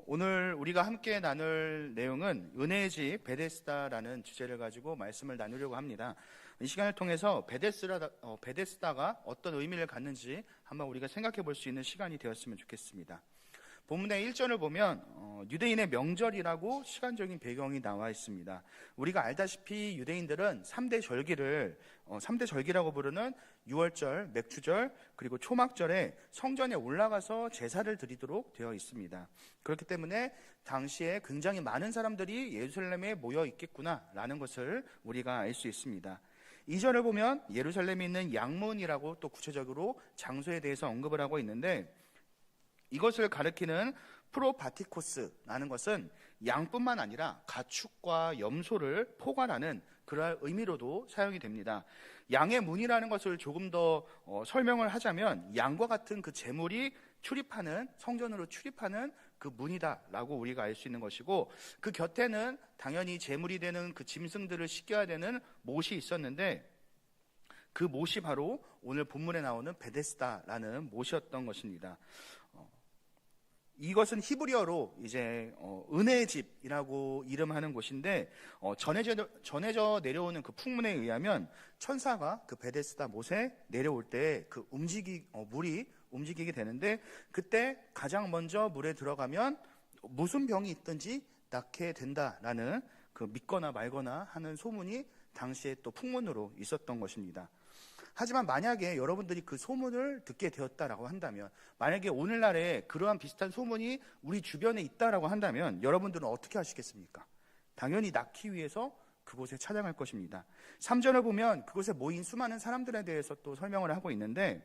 오늘 우리가 함께 나눌 내용은 은혜의 집 베데스다라는 주제를 가지고 말씀을 나누려고 합니다. 이 시간을 통해서 베데스다가 어떤 의미를 갖는지 한번 우리가 생각해 볼 수 있는 시간이 되었으면 좋겠습니다. 본문의 1절을 보면 유대인의 명절이라고 시간적인 배경이 나와 있습니다. 우리가 알다시피 유대인들은 3대 절기를 3대 절기라고 부르는 유월절, 맥주절, 그리고 초막절에 성전에 올라가서 제사를 드리도록 되어 있습니다. 그렇기 때문에 당시에 굉장히 많은 사람들이 예루살렘에 모여 있겠구나라는 것을 우리가 알 수 있습니다. 2절을 보면 예루살렘에 있는 양문이라고 또 구체적으로 장소에 대해서 언급을 하고 있는데, 이것을 가리키는 프로바티코스라는 것은 양뿐만 아니라 가축과 염소를 포괄하는 그러한 의미로도 사용이 됩니다. 양의 문이라는 것을 조금 더 설명을 하자면, 양과 같은 그 제물이 출입하는, 성전으로 출입하는 그 문이다라고 우리가 알 수 있는 것이고, 그 곁에는 당연히 제물이 되는 그 짐승들을 씻겨야 되는 못이 있었는데, 그 못이 바로 오늘 본문에 나오는 베데스다라는 못이었던 것입니다. 이것은 히브리어로 이제 은혜의 집이라고 이름하는 곳인데, 전해져 내려오는 그 풍문에 의하면 천사가 그 베데스다 못에 내려올 때 그 물이 움직이게 되는데, 그때 가장 먼저 물에 들어가면 무슨 병이 있든지 낫게 된다라는 그 믿거나 말거나 하는 소문이 당시에 또 풍문으로 있었던 것입니다. 하지만 만약에 여러분들이 그 소문을 듣게 되었다라고 한다면, 만약에 오늘날에 그러한 비슷한 소문이 우리 주변에 있다라고 한다면 여러분들은 어떻게 하시겠습니까? 당연히 낫기 위해서 그곳에 찾아갈 것입니다. 3절을 보면 그곳에 모인 수많은 사람들에 대해서 또 설명을 하고 있는데,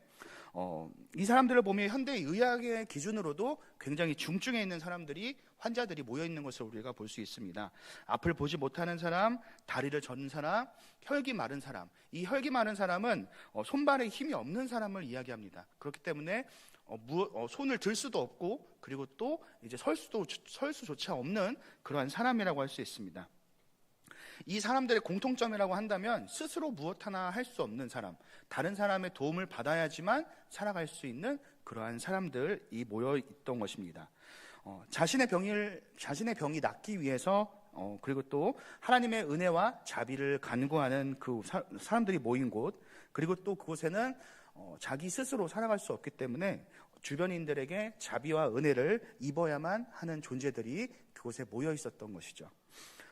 이 사람들을 보면 현대 의학의 기준으로도 굉장히 중증에 있는 사람들이, 환자들이 모여 있는 것을 우리가 볼 수 있습니다. 앞을 보지 못하는 사람, 다리를 저는 사람, 혈기 마른 사람. 이 혈기 마른 사람은 손발에 힘이 없는 사람을 이야기합니다. 그렇기 때문에 손을 들 수도 없고, 그리고 또 이제 설 수조차 없는 그러한 사람이라고 할 수 있습니다. 이 사람들의 공통점이라고 한다면 스스로 무엇 하나 할 수 없는 사람, 다른 사람의 도움을 받아야지만 살아갈 수 있는 그러한 사람들이 모여 있던 것입니다. 자신의 병이 낫기 위해서, 그리고 또 하나님의 은혜와 자비를 간구하는 그 사람들이 모인 곳, 그리고 또 그곳에는 자기 스스로 살아갈 수 없기 때문에 주변인들에게 자비와 은혜를 입어야만 하는 존재들이 그곳에 모여 있었던 것이죠.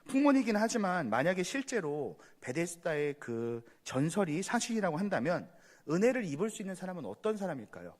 풍문이긴 하지만 만약에 실제로 베데스다의 그 전설이 사실이라고 한다면, 은혜를 입을 수 있는 사람은 어떤 사람일까요?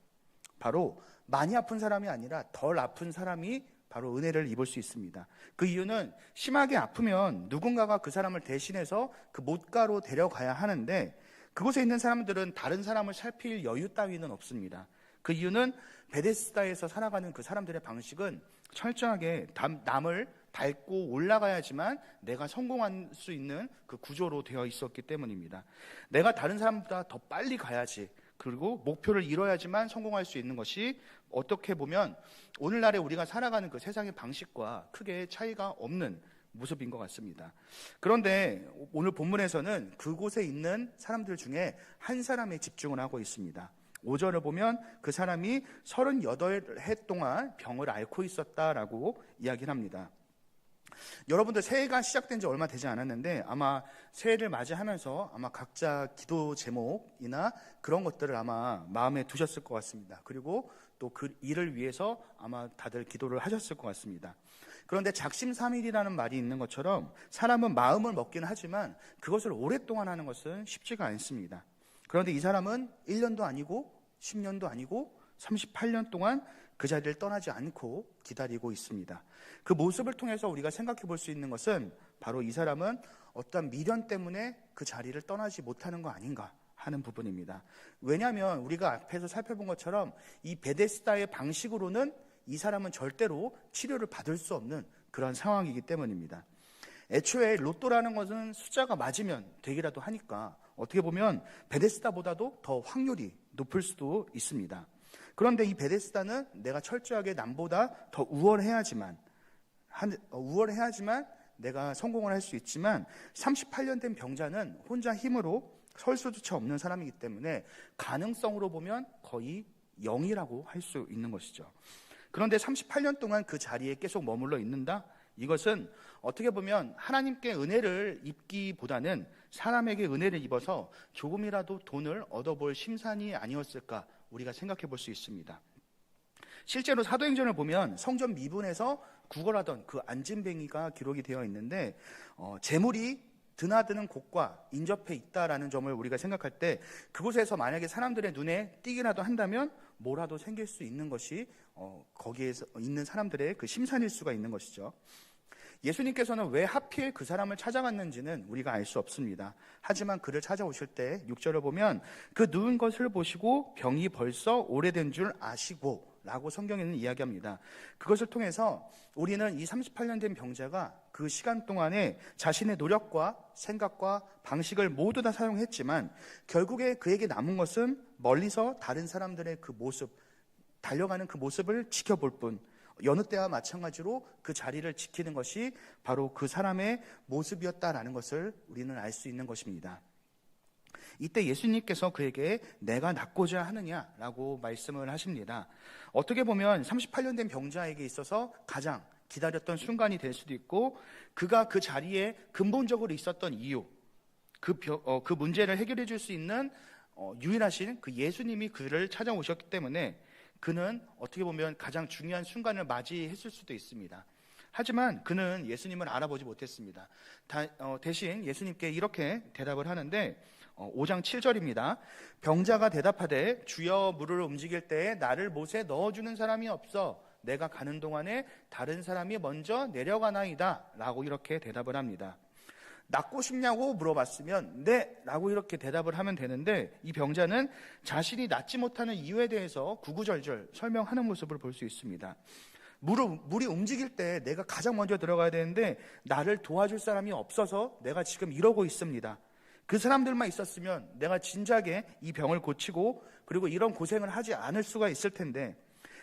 바로 많이 아픈 사람이 아니라 덜 아픈 사람이 바로 은혜를 입을 수 있습니다. 그 이유는 심하게 아프면 누군가가 그 사람을 대신해서 그 못가로 데려가야 하는데, 그곳에 있는 사람들은 다른 사람을 살필 여유 따위는 없습니다. 그 이유는 베데스다에서 살아가는 그 사람들의 방식은 철저하게 남을 밟고 올라가야지만 내가 성공할 수 있는 그 구조로 되어 있었기 때문입니다. 내가 다른 사람보다 더 빨리 가야지, 그리고 목표를 이뤄야지만 성공할 수 있는 것이 어떻게 보면 오늘날에 우리가 살아가는 그 세상의 방식과 크게 차이가 없는 모습인 것 같습니다. 그런데 오늘 본문에서는 그곳에 있는 사람들 중에 한 사람에 집중을 하고 있습니다. 5절을 보면 그 사람이 38해 동안 병을 앓고 있었다라고 이야기를 합니다. 여러분들 새해가 시작된 지 얼마 되지 않았는데, 아마 새해를 맞이하면서 아마 각자 기도 제목이나 그런 것들을 아마 마음에 두셨을 것 같습니다. 그리고 또 그 일을 위해서 아마 다들 기도를 하셨을 것 같습니다. 그런데 작심삼일이라는 말이 있는 것처럼 사람은 마음을 먹기는 하지만 그것을 오랫동안 하는 것은 쉽지가 않습니다. 그런데 이 사람은 1년도 아니고 10년도 아니고 38년 동안 그 자리를 떠나지 않고 기다리고 있습니다. 그 모습을 통해서 우리가 생각해 볼 수 있는 것은 바로 이 사람은 어떤 미련 때문에 그 자리를 떠나지 못하는 거 아닌가 하는 부분입니다. 왜냐하면 우리가 앞에서 살펴본 것처럼 이 베데스다의 방식으로는 이 사람은 절대로 치료를 받을 수 없는 그런 상황이기 때문입니다. 애초에 로또라는 것은 숫자가 맞으면 되기라도 하니까 어떻게 보면 베데스다보다도 더 확률이 높을 수도 있습니다. 그런데 이 베데스다는 내가 철저하게 남보다 더 우월해야지만 내가 성공을 할 수 있지만, 38년 된 병자는 혼자 힘으로 설 수조차 없는 사람이기 때문에 가능성으로 보면 거의 0이라고 할 수 있는 것이죠. 그런데 38년 동안 그 자리에 계속 머물러 있는다? 이것은 어떻게 보면 하나님께 은혜를 입기보다는 사람에게 은혜를 입어서 조금이라도 돈을 얻어볼 심산이 아니었을까 우리가 생각해 볼 수 있습니다. 실제로 사도행전을 보면 성전 미분에서 구걸하던 그 안진뱅이가 기록이 되어 있는데 재물이 드나드는 곳과 인접해 있다라는 점을 우리가 생각할 때 그곳에서 만약에 사람들의 눈에 띄기라도 한다면 뭐라도 생길 수 있는 것이 거기에 있는 사람들의 그 심산일 수가 있는 것이죠. 예수님께서는 왜 하필 그 사람을 찾아갔는지는 우리가 알 수 없습니다. 하지만 그를 찾아오실 때 6절을 보면 그 누운 것을 보시고 병이 벌써 오래된 줄 아시고 라고 성경에는 이야기합니다. 그것을 통해서 우리는 이 38년 된 병자가 그 시간 동안에 자신의 노력과 생각과 방식을 모두 다 사용했지만 결국에 그에게 남은 것은 멀리서 다른 사람들의 그 모습, 달려가는 그 모습을 지켜볼 뿐, 여느 때와 마찬가지로 그 자리를 지키는 것이 바로 그 사람의 모습이었다라는 것을 우리는 알 수 있는 것입니다. 이때 예수님께서 그에게 내가 낫고자 하느냐라고 말씀을 하십니다. 어떻게 보면 38년 된 병자에게 있어서 가장 기다렸던 순간이 될 수도 있고 그가 그 자리에 근본적으로 있었던 이유, 그 문제를 해결해 줄 수 있는 유일하신 그 예수님이 그를 찾아오셨기 때문에 그는 어떻게 보면 가장 중요한 순간을 맞이했을 수도 있습니다. 하지만 그는 예수님을 알아보지 못했습니다. 대신 예수님께 이렇게 대답을 하는데 5장 7절입니다. 병자가 대답하되 주여 물을 움직일 때에 나를 못에 넣어주는 사람이 없어 내가 가는 동안에 다른 사람이 먼저 내려가나이다 라고 이렇게 대답을 합니다. 낫고 싶냐고 물어봤으면 네 라고 이렇게 대답을 하면 되는데 이 병자는 자신이 낫지 못하는 이유에 대해서 구구절절 설명하는 모습을 볼 수 있습니다. 물이 움직일 때 내가 가장 먼저 들어가야 되는데 나를 도와줄 사람이 없어서 내가 지금 이러고 있습니다. 그 사람들만 있었으면 내가 진작에 이 병을 고치고 그리고 이런 고생을 하지 않을 수가 있을 텐데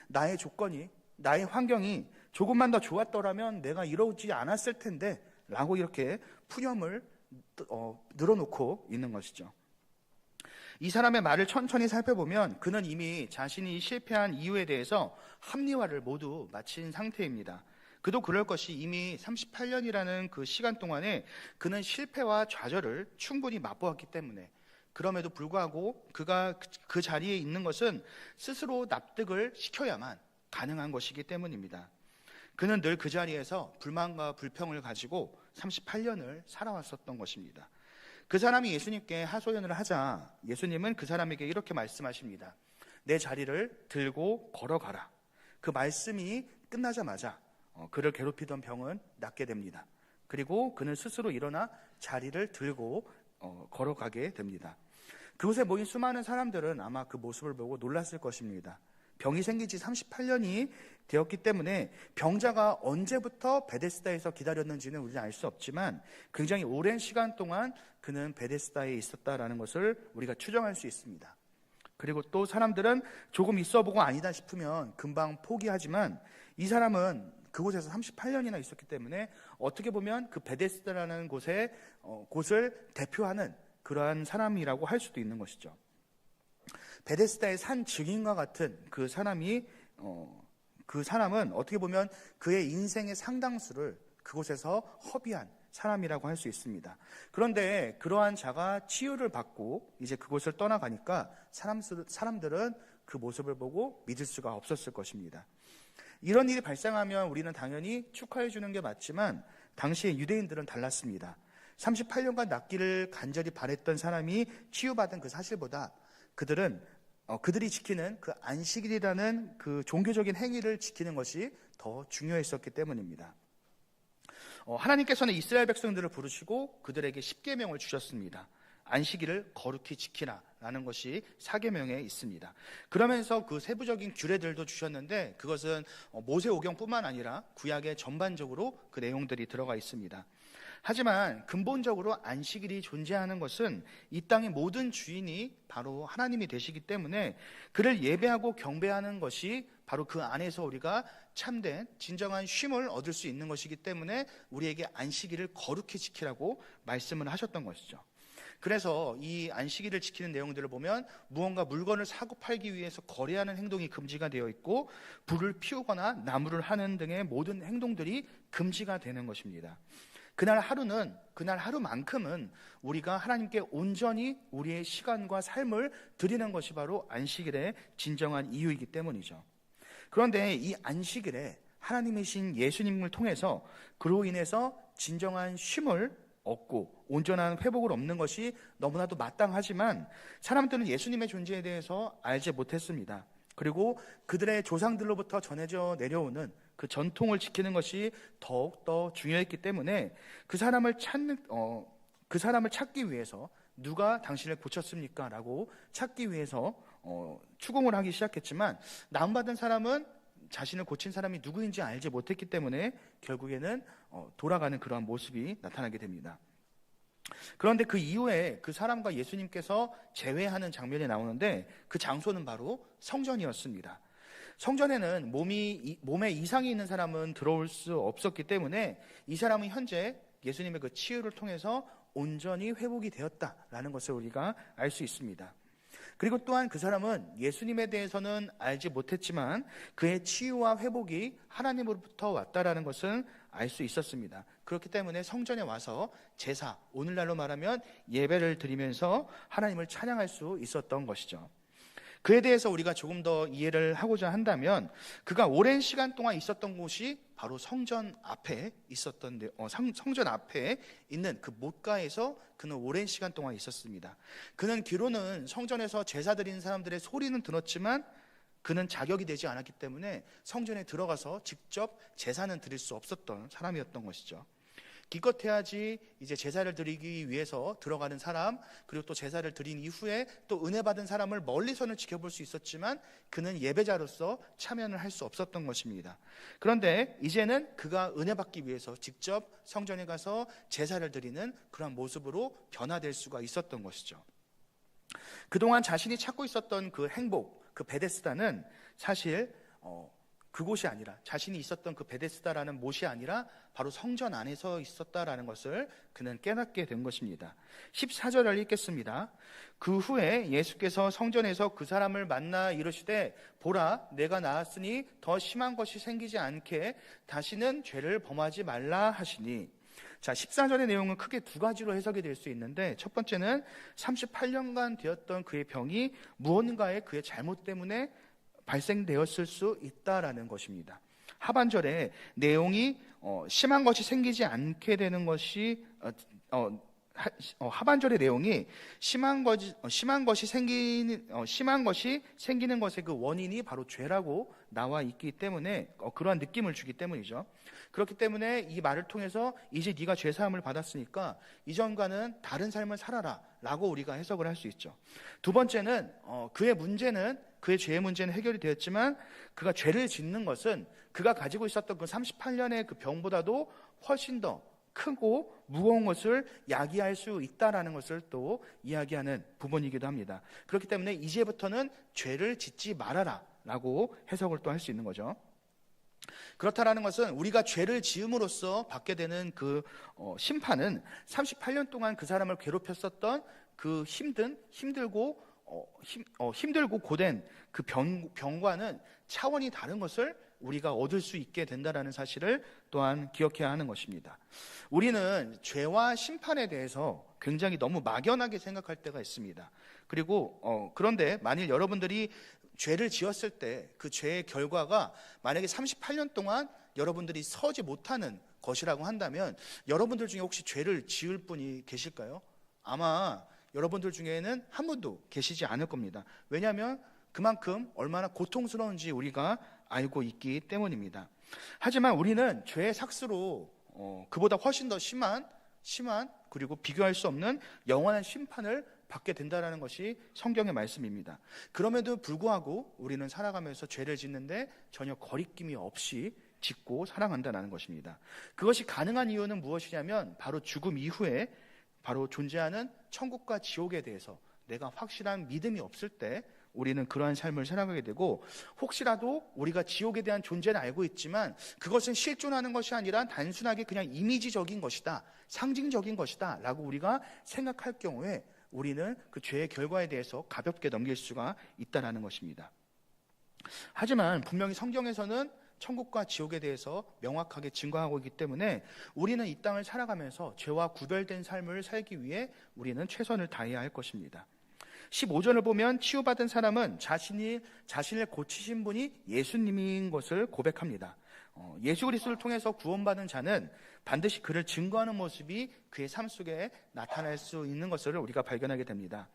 나의 조건이, 나의 환경이 조금만 더 좋았더라면 내가 이러지 않았을 텐데 라고 이렇게 푸념을 늘어놓고 있는 것이죠. 이 사람의 말을 천천히 살펴보면 그는 이미 자신이 실패한 이유에 대해서 합리화를 모두 마친 상태입니다. 그도 그럴 것이 이미 38년이라는 그 시간 동안에 그는 실패와 좌절을 충분히 맛보았기 때문에 그럼에도 불구하고 그가 그 자리에 있는 것은 스스로 납득을 시켜야만 가능한 것이기 때문입니다. 그는 늘 그 자리에서 불만과 불평을 가지고 38년을 살아왔었던 것입니다. 그 사람이 예수님께 하소연을 하자 예수님은 그 사람에게 이렇게 말씀하십니다. 내 자리를 들고 걸어가라. 그 말씀이 끝나자마자 그를 괴롭히던 병은 낫게 됩니다. 그리고 그는 스스로 일어나 자리를 들고 걸어가게 됩니다. 그곳에 모인 수많은 사람들은 아마 그 모습을 보고 놀랐을 것입니다. 병이 생긴 지 38년이 되었기 때문에 병자가 언제부터 베데스다에서 기다렸는지는 우리는 알 수 없지만 굉장히 오랜 시간 동안 그는 베데스다에 있었다라는 것을 우리가 추정할 수 있습니다. 그리고 또 사람들은 조금 있어보고 아니다 싶으면 금방 포기하지만 이 사람은 그곳에서 38년이나 있었기 때문에 어떻게 보면 그 베데스다라는 곳을 대표하는 그러한 사람이라고 할 수도 있는 것이죠. 베데스다의 산 증인과 같은 그 사람은 어떻게 보면 그의 인생의 상당수를 그곳에서 허비한 사람이라고 할 수 있습니다. 그런데 그러한 자가 치유를 받고 이제 그곳을 떠나가니까 사람들은 그 모습을 보고 믿을 수가 없었을 것입니다. 이런 일이 발생하면 우리는 당연히 축하해 주는 게 맞지만 당시의 유대인들은 달랐습니다. 38년간 낫기를 간절히 바랬던 사람이 치유받은 그 사실보다 그들이 지키는 그 안식일이라는 그 종교적인 행위를 지키는 것이 더 중요했었기 때문입니다. 하나님께서는 이스라엘 백성들을 부르시고 그들에게 10계명을 주셨습니다. 안식일을 거룩히 지키라라는 것이 4계명에 있습니다. 그러면서 그 세부적인 규례들도 주셨는데 그것은 모세오경뿐만 아니라 구약에 전반적으로 그 내용들이 들어가 있습니다. 하지만 근본적으로 안식일이 존재하는 것은 이 땅의 모든 주인이 바로 하나님이 되시기 때문에 그를 예배하고 경배하는 것이 바로 그 안에서 우리가 참된 진정한 쉼을 얻을 수 있는 것이기 때문에 우리에게 안식일을 거룩히 지키라고 말씀을 하셨던 것이죠. 그래서 이 안식일을 지키는 내용들을 보면 무언가 물건을 사고 팔기 위해서 거래하는 행동이 금지가 되어 있고, 불을 피우거나 나무를 하는 등의 모든 행동들이 금지가 되는 것입니다. 그날 하루만큼은 우리가 하나님께 온전히 우리의 시간과 삶을 드리는 것이 바로 안식일의 진정한 이유이기 때문이죠. 그런데 이 안식일에 하나님이신 예수님을 통해서 그로 인해서 진정한 쉼을 얻고 온전한 회복을 얻는 것이 너무나도 마땅하지만, 사람들은 예수님의 존재에 대해서 알지 못했습니다. 그리고 그들의 조상들로부터 전해져 내려오는 그 전통을 지키는 것이 더욱더 중요했기 때문에 그 사람을 찾기 위해서, 누가 당신을 고쳤습니까? 라고 찾기 위해서 추궁을 하기 시작했지만, 나음받은 사람은 자신을 고친 사람이 누구인지 알지 못했기 때문에 결국에는 돌아가는 그러한 모습이 나타나게 됩니다. 그런데 그 이후에 그 사람과 예수님께서 재회하는 장면이 나오는데, 그 장소는 바로 성전이었습니다. 성전에는 몸에 이상이 있는 사람은 들어올 수 없었기 때문에 이 사람은 현재 예수님의 그 치유를 통해서 온전히 회복이 되었다라는 것을 우리가 알 수 있습니다. 그리고 또한 그 사람은 예수님에 대해서는 알지 못했지만 그의 치유와 회복이 하나님으로부터 왔다라는 것은 알 수 있었습니다. 그렇기 때문에 성전에 와서 제사, 오늘날로 말하면 예배를 드리면서 하나님을 찬양할 수 있었던 것이죠. 그에 대해서 우리가 조금 더 이해를 하고자 한다면, 그가 오랜 시간 동안 있었던 곳이 바로 성전 앞에 성전 앞에 있는 그 못가에서 그는 오랜 시간 동안 있었습니다. 그는 뒤로는 성전에서 제사 드리는 사람들의 소리는 들었지만 그는 자격이 되지 않았기 때문에 성전에 들어가서 직접 제사는 드릴 수 없었던 사람이었던 것이죠. 기껏해야지 이제 제사를 드리기 위해서 들어가는 사람, 그리고 또 제사를 드린 이후에 또 은혜 받은 사람을 멀리서는 지켜볼 수 있었지만 그는 예배자로서 참여를 할 수 없었던 것입니다. 그런데 이제는 그가 은혜 받기 위해서 직접 성전에 가서 제사를 드리는 그런 모습으로 변화될 수가 있었던 것이죠. 그동안 자신이 찾고 있었던 그 행복, 그 베데스다는 사실 그곳이 아니라, 자신이 있었던 그 베데스다라는 못이 아니라 바로 성전 안에서 있었다라는 것을 그는 깨닫게 된 것입니다. 14절을 읽겠습니다. 그 후에 예수께서 성전에서 그 사람을 만나 이르시되, 보라, 내가 나았으니 더 심한 것이 생기지 않게 다시는 죄를 범하지 말라 하시니. 자, 14절의 내용은 크게 두 가지로 해석이 될 수 있는데, 첫 번째는 38년간 되었던 그의 병이 무언가의 그의 잘못 때문에 발생되었을 수 있다라는 것입니다. 하반절에 내용이 심한 것이 생기지 않게 되는 것이 하반절의 내용이 심한 것이 생기는 것의 그 원인이 바로 죄라고 나와 있기 때문에 그러한 느낌을 주기 때문이죠. 그렇기 때문에 이 말을 통해서 이제 네가 죄 사함을 받았으니까 이전과는 다른 삶을 살아라 라고 우리가 해석을 할 수 있죠. 두 번째는 그의 죄의 문제는 해결이 되었지만 그가 죄를 짓는 것은 그가 가지고 있었던 그 38년의 그 병보다도 훨씬 더 크고 무거운 것을 야기할 수 있다라는 것을 또 이야기하는 부분이기도 합니다. 그렇기 때문에 이제부터는 죄를 짓지 말아라 라고 해석을 또 할 수 있는 거죠. 그렇다라는 것은 우리가 죄를 지음으로써 받게 되는 그 심판은 38년 동안 그 사람을 괴롭혔었던 그 힘들고 고된 그 병과는 차원이 다른 것을 우리가 얻을 수 있게 된다는 사실을 또한 기억해야 하는 것입니다. 우리는 죄와 심판에 대해서 굉장히 너무 막연하게 생각할 때가 있습니다. 그리고 그런데 만일 여러분들이 죄를 지었을 때 그 죄의 결과가 만약에 38년 동안 여러분들이 서지 못하는 것이라고 한다면, 여러분들 중에 혹시 죄를 지을 분이 계실까요? 아마 여러분들 중에는 한 분도 계시지 않을 겁니다. 왜냐하면 그만큼 얼마나 고통스러운지 우리가 알고 있기 때문입니다. 하지만 우리는 죄의 삭스로 그보다 훨씬 더 심한 그리고 비교할 수 없는 영원한 심판을 받게 된다는 것이 성경의 말씀입니다. 그럼에도 불구하고 우리는 살아가면서 죄를 짓는데 전혀 거리낌이 없이 짓고 살아간다는 것입니다. 그것이 가능한 이유는 무엇이냐면 바로 죽음 이후에 바로 존재하는 천국과 지옥에 대해서 내가 확실한 믿음이 없을 때 우리는 그러한 삶을 살아가게 되고, 혹시라도 우리가 지옥에 대한 존재는 알고 있지만 그것은 실존하는 것이 아니라 단순하게 그냥 이미지적인 것이다, 상징적인 것이다 라고 우리가 생각할 경우에 우리는 그 죄의 결과에 대해서 가볍게 넘길 수가 있다는 것입니다. 하지만 분명히 성경에서는 천국과 지옥에 대해서 명확하게 증거하고 있기 때문에 우리는 이 땅을 살아가면서 죄와 구별된 삶을 살기 위해 우리는 최선을 다해야 할 것입니다. 15절을 보면 치유받은 사람은 자신을 고치신 분이 예수님인 것을 고백합니다. 예수 그리스도를 통해서 구원받은 자는 반드시 그를 증거하는 모습이 그의 삶 속에 나타날 수 있는 것을 우리가 발견하게 됩니다.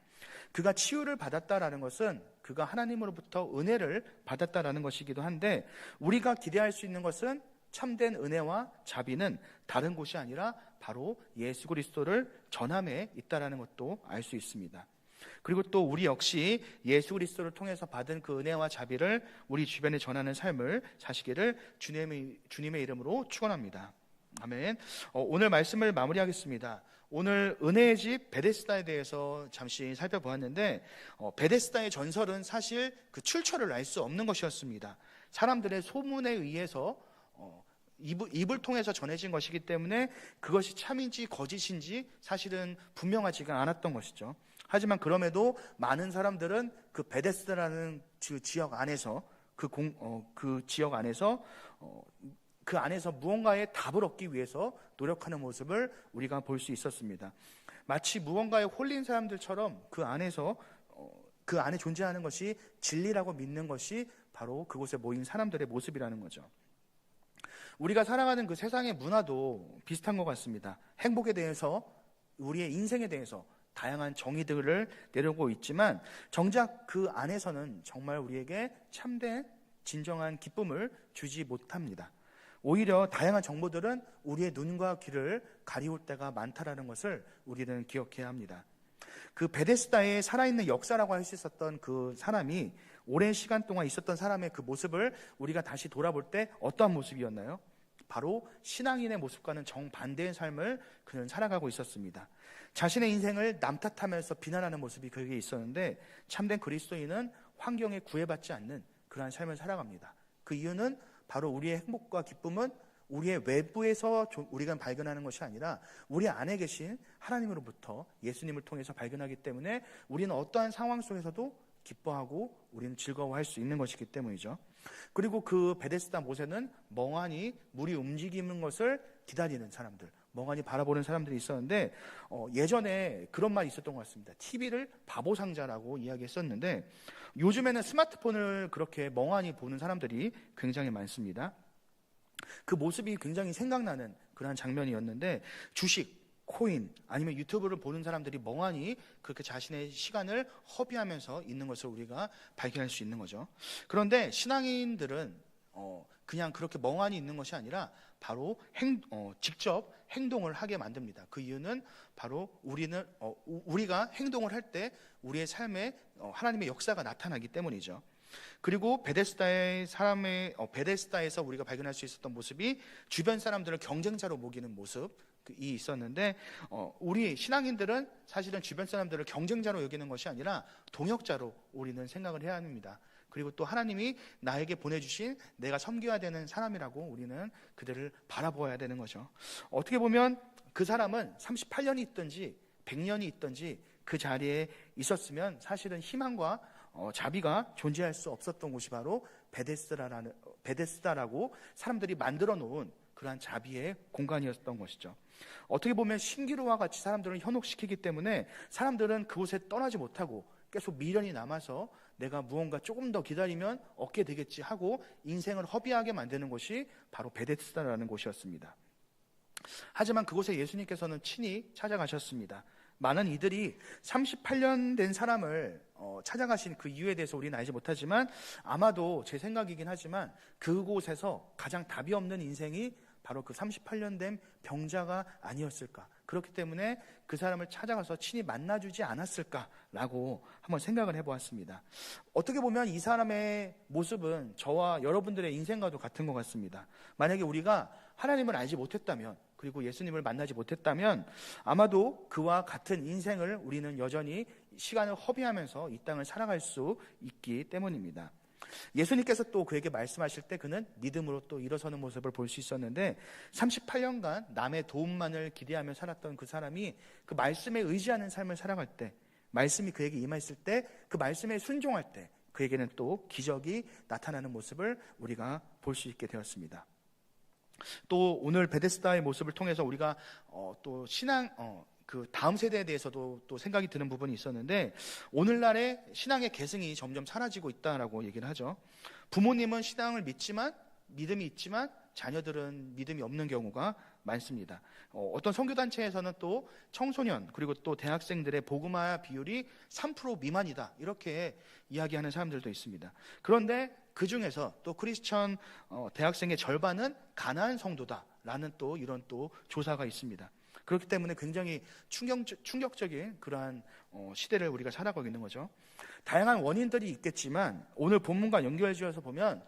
그가 치유를 받았다라는 것은 그가 하나님으로부터 은혜를 받았다라는 것이기도 한데, 우리가 기대할 수 있는 것은 참된 은혜와 자비는 다른 곳이 아니라 바로 예수 그리스도를 전함에 있다라는 것도 알 수 있습니다. 그리고 또 우리 역시 예수 그리스도를 통해서 받은 그 은혜와 자비를 우리 주변에 전하는 삶을 사시기를 주님의 이름으로 축원합니다. 아멘. 오늘 말씀을 마무리하겠습니다. 오늘 은혜의 집 베데스다에 대해서 잠시 살펴보았는데, 베데스다의 전설은 사실 그 출처를 알 수 없는 것이었습니다. 사람들의 소문에 의해서 입을 통해서 전해진 것이기 때문에 그것이 참인지 거짓인지 사실은 분명하지가 않았던 것이죠. 하지만 그럼에도 많은 사람들은 그 베데스다라는 지역 안에서 그 지역 안에서 그 안에서 무언가의 답을 얻기 위해서 노력하는 모습을 우리가 볼 수 있었습니다. 마치 무언가에 홀린 사람들처럼 그 안에 존재하는 것이 진리라고 믿는 것이 바로 그곳에 모인 사람들의 모습이라는 거죠. 우리가 살아가는 그 세상의 문화도 비슷한 것 같습니다. 행복에 대해서, 우리의 인생에 대해서 다양한 정의들을 내려오고 있지만 정작 그 안에서는 정말 우리에게 참된 진정한 기쁨을 주지 못합니다. 오히려 다양한 정보들은 우리의 눈과 귀를 가리울 때가 많다라는 것을 우리는 기억해야 합니다. 그 베데스다의 살아있는 역사라고 할 수 있었던 그 사람이 오랜 시간 동안 있었던 사람의 그 모습을 우리가 다시 돌아볼 때 어떠한 모습이었나요? 바로 신앙인의 모습과는 정반대의 삶을 그는 살아가고 있었습니다. 자신의 인생을 남 탓하면서 비난하는 모습이 그에게 있었는데, 참된 그리스도인은 환경에 구애받지 않는 그러한 삶을 살아갑니다. 그 이유는 바로 우리의 행복과 기쁨은 우리의 외부에서 우리가 발견하는 것이 아니라 우리 안에 계신 하나님으로부터 예수님을 통해서 발견하기 때문에 우리는 어떠한 상황 속에서도 기뻐하고 우리는 즐거워할 수 있는 것이기 때문이죠. 그리고 그 베데스다 못에는 멍하니 물이 움직이는 것을 기다리는 사람들, 멍하니 바라보는 사람들이 있었는데, 예전에 그런 말이 있었던 것 같습니다. TV를 바보 상자라고 이야기했었는데, 요즘에는 스마트폰을 그렇게 멍하니 보는 사람들이 굉장히 많습니다. 그 모습이 굉장히 생각나는 그런 장면이었는데, 주식, 코인 아니면 유튜브를 보는 사람들이 멍하니 그렇게 자신의 시간을 허비하면서 있는 것을 우리가 발견할 수 있는 거죠. 그런데 신앙인들은 그냥 그렇게 멍하니 있는 것이 아니라 바로 직접 행동을 하게 만듭니다. 그 이유는 바로 우리가 행동을 할 때 우리의 삶에 하나님의 역사가 나타나기 때문이죠. 그리고 베데스다에서 우리가 발견할 수 있었던 모습이 주변 사람들을 경쟁자로 모기는 모습이 있었는데, 우리 신앙인들은 사실은 주변 사람들을 경쟁자로 여기는 것이 아니라 동역자로 우리는 생각을 해야 합니다. 그리고 또 하나님이 나에게 보내주신 내가 섬겨야 되는 사람이라고 우리는 그들을 바라보아야 되는 거죠. 어떻게 보면 그 사람은 38년이 있든지 100년이 있든지 그 자리에 있었으면 사실은 희망과 자비가 존재할 수 없었던 곳이 바로 베데스다라고 사람들이 만들어 놓은 그러한 자비의 공간이었던 것이죠. 어떻게 보면 신기루와 같이 사람들을 현혹시키기 때문에 사람들은 그곳에 떠나지 못하고 계속 미련이 남아서 내가 무언가 조금 더 기다리면 얻게 되겠지 하고 인생을 허비하게 만드는 곳이 바로 베데스다라는 곳이었습니다. 하지만 그곳에 예수님께서는 친히 찾아가셨습니다. 많은 이들이 38년 된 사람을 찾아가신 그 이유에 대해서 우리는 알지 못하지만, 아마도 제 생각이긴 하지만 그곳에서 가장 답이 없는 인생이 바로 그 38년 된 병자가 아니었을까. 그렇기 때문에 그 사람을 찾아가서 친히 만나주지 않았을까라고 한번 생각을 해보았습니다. 어떻게 보면 이 사람의 모습은 저와 여러분들의 인생과도 같은 것 같습니다. 만약에 우리가 하나님을 알지 못했다면, 그리고 예수님을 만나지 못했다면 아마도 그와 같은 인생을 우리는 여전히 시간을 허비하면서 이 땅을 살아갈 수 있기 때문입니다. 예수님께서 또 그에게 말씀하실 때 그는 믿음으로 또 일어서는 모습을 볼 수 있었는데, 38년간 남의 도움만을 기대하며 살았던 그 사람이 그 말씀에 의지하는 삶을 살아갈 때 말씀이 그에게 임했을 때 그 말씀에 순종할 때 그에게는 또 기적이 나타나는 모습을 우리가 볼 수 있게 되었습니다. 또 오늘 베데스다의 모습을 통해서 우리가 또 신앙 그 다음 세대에 대해서도 또 생각이 드는 부분이 있었는데, 오늘날의 신앙의 계승이 점점 사라지고 있다라고 얘기를 하죠. 부모님은 신앙을 믿음이 있지만 자녀들은 믿음이 없는 경우가 많습니다. 어떤 선교단체에서는 또 청소년 그리고 또 대학생들의 복음화 비율이 3% 미만이다 이렇게 이야기하는 사람들도 있습니다. 그런데 그 중에서 또 크리스천 대학생의 절반은 가난한 성도다라는 또 이런 또 조사가 있습니다. 그렇기 때문에 굉장히 충격적인 그러한 시대를 우리가 살아가고 있는 거죠. 다양한 원인들이 있겠지만 오늘 본문과 연결해 주어서 보면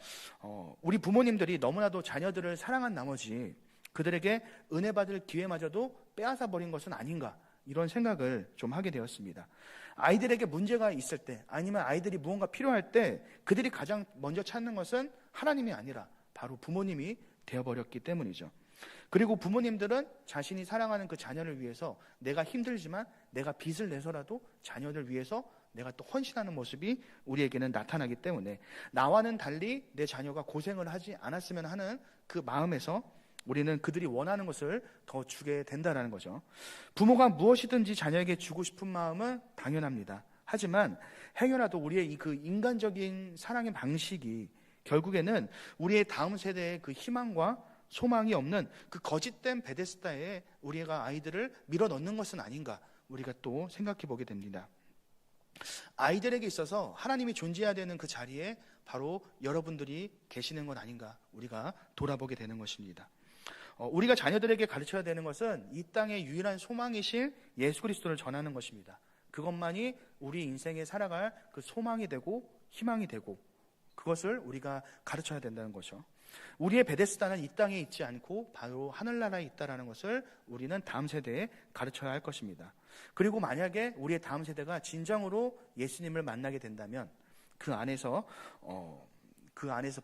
우리 부모님들이 너무나도 자녀들을 사랑한 나머지 그들에게 은혜 받을 기회마저도 빼앗아 버린 것은 아닌가, 이런 생각을 좀 하게 되었습니다. 아이들에게 문제가 있을 때 아니면 아이들이 무언가 필요할 때 그들이 가장 먼저 찾는 것은 하나님이 아니라 바로 부모님이 되어버렸기 때문이죠. 그리고 부모님들은 자신이 사랑하는 그 자녀를 위해서 내가 힘들지만 내가 빚을 내서라도 자녀를 위해서 내가 또 헌신하는 모습이 우리에게는 나타나기 때문에 나와는 달리 내 자녀가 고생을 하지 않았으면 하는 그 마음에서 우리는 그들이 원하는 것을 더 주게 된다는 거죠. 부모가 무엇이든지 자녀에게 주고 싶은 마음은 당연합니다. 하지만 행여라도 우리의 그 인간적인 사랑의 방식이 결국에는 우리의 다음 세대의 그 희망과 소망이 없는 그 거짓된 베데스다에 우리가 아이들을 밀어넣는 것은 아닌가, 우리가 또 생각해 보게 됩니다. 아이들에게 있어서 하나님이 존재해야 되는 그 자리에 바로 여러분들이 계시는 것 아닌가, 우리가 돌아보게 되는 것입니다. 우리가 자녀들에게 가르쳐야 되는 것은 이 땅의 유일한 소망이신 예수 그리스도를 전하는 것입니다. 그것만이 우리 인생에 살아갈 그 소망이 되고 희망이 되고 그것을 우리가 가르쳐야 된다는 거죠. 우리의 베데스다는 이 땅에 있지 않고 바로 하늘나라에 있다는 것을 우리는 다음 세대에 가르쳐야 할 것입니다. 그리고 만약에 우리의 다음 세대가 진정으로 예수님을 만나게 된다면 그 안에서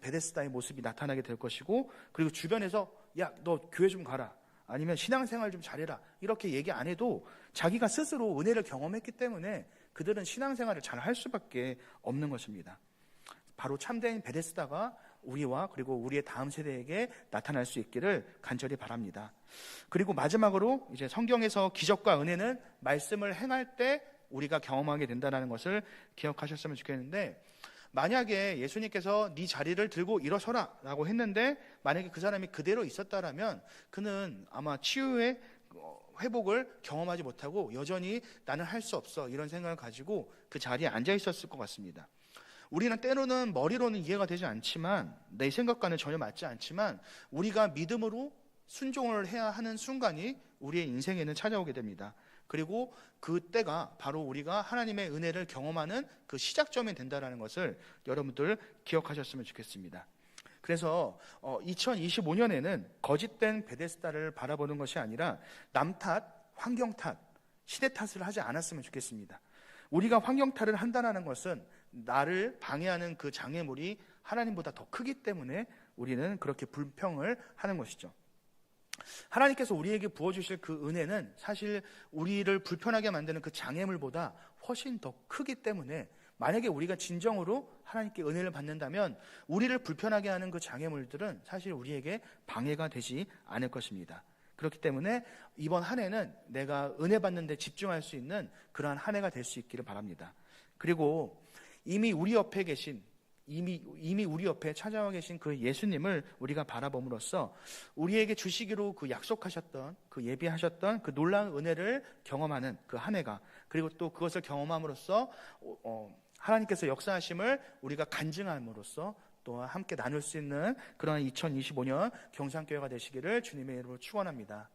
베데스다의 모습이 나타나게 될 것이고, 그리고 주변에서 야, 너 교회 좀 가라, 아니면 신앙생활 좀 잘해라 이렇게 얘기 안 해도 자기가 스스로 은혜를 경험했기 때문에 그들은 신앙생활을 잘 할 수밖에 없는 것입니다. 바로 참된 베데스다가 우리와 그리고 우리의 다음 세대에게 나타날 수 있기를 간절히 바랍니다. 그리고 마지막으로 이제 성경에서 기적과 은혜는 말씀을 행할 때 우리가 경험하게 된다는 것을 기억하셨으면 좋겠는데, 만약에 예수님께서 네 자리를 들고 일어서라 라고 했는데 만약에 그 사람이 그대로 있었다라면 그는 아마 치유의 회복을 경험하지 못하고 여전히 나는 할 수 없어 이런 생각을 가지고 그 자리에 앉아 있었을 것 같습니다. 우리는 때로는 머리로는 이해가 되지 않지만, 내 생각과는 전혀 맞지 않지만 우리가 믿음으로 순종을 해야 하는 순간이 우리의 인생에는 찾아오게 됩니다. 그리고 그때가 바로 우리가 하나님의 은혜를 경험하는 그 시작점이 된다는 것을 여러분들 기억하셨으면 좋겠습니다. 그래서 2025년에는 거짓된 베데스다를 바라보는 것이 아니라 남 탓, 환경 탓, 시대 탓을 하지 않았으면 좋겠습니다. 우리가 환경 탓을 한다는 것은 나를 방해하는 그 장애물이 하나님보다 더 크기 때문에 우리는 그렇게 불평을 하는 것이죠. 하나님께서 우리에게 부어주실 그 은혜는 사실 우리를 불편하게 만드는 그 장애물보다 훨씬 더 크기 때문에 만약에 우리가 진정으로 하나님께 은혜를 받는다면 우리를 불편하게 하는 그 장애물들은 사실 우리에게 방해가 되지 않을 것입니다. 그렇기 때문에 이번 한 해는 내가 은혜 받는 데 집중할 수 있는 그러한 한 해가 될 수 있기를 바랍니다. 그리고 이미 우리 옆에 찾아와 계신 그 예수님을 우리가 바라봄으로써 우리에게 주시기로 그 약속하셨던, 그 예비하셨던 그 놀라운 은혜를 경험하는 그 한 해가, 그리고 또 그것을 경험함으로써 하나님께서 역사하심을 우리가 간증함으로써 또 함께 나눌 수 있는 그런 2025년 경상교회가 되시기를 주님의 이름으로 축원합니다.